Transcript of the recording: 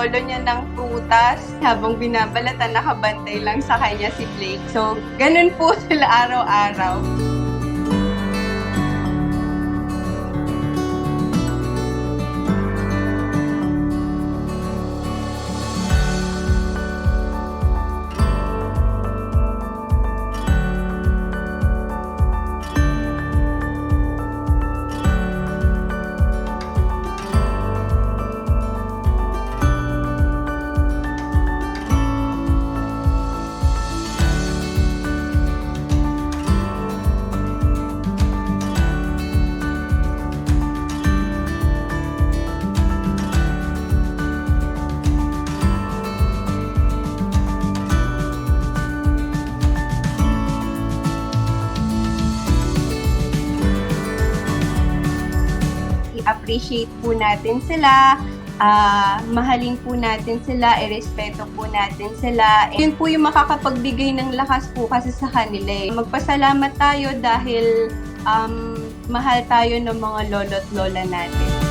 lolo niya ng prutas. Habang binabalatan, nakabantay lang sa kanya si Blake. So, ganun po sila araw-araw. I-appreciate po natin sila, mahalin po natin sila, irespeto po natin sila. Yun po yung makakapagbigay ng lakas po kasi sa kanila eh. Magpasalamat tayo dahil mahal tayo ng mga lolo't lola natin.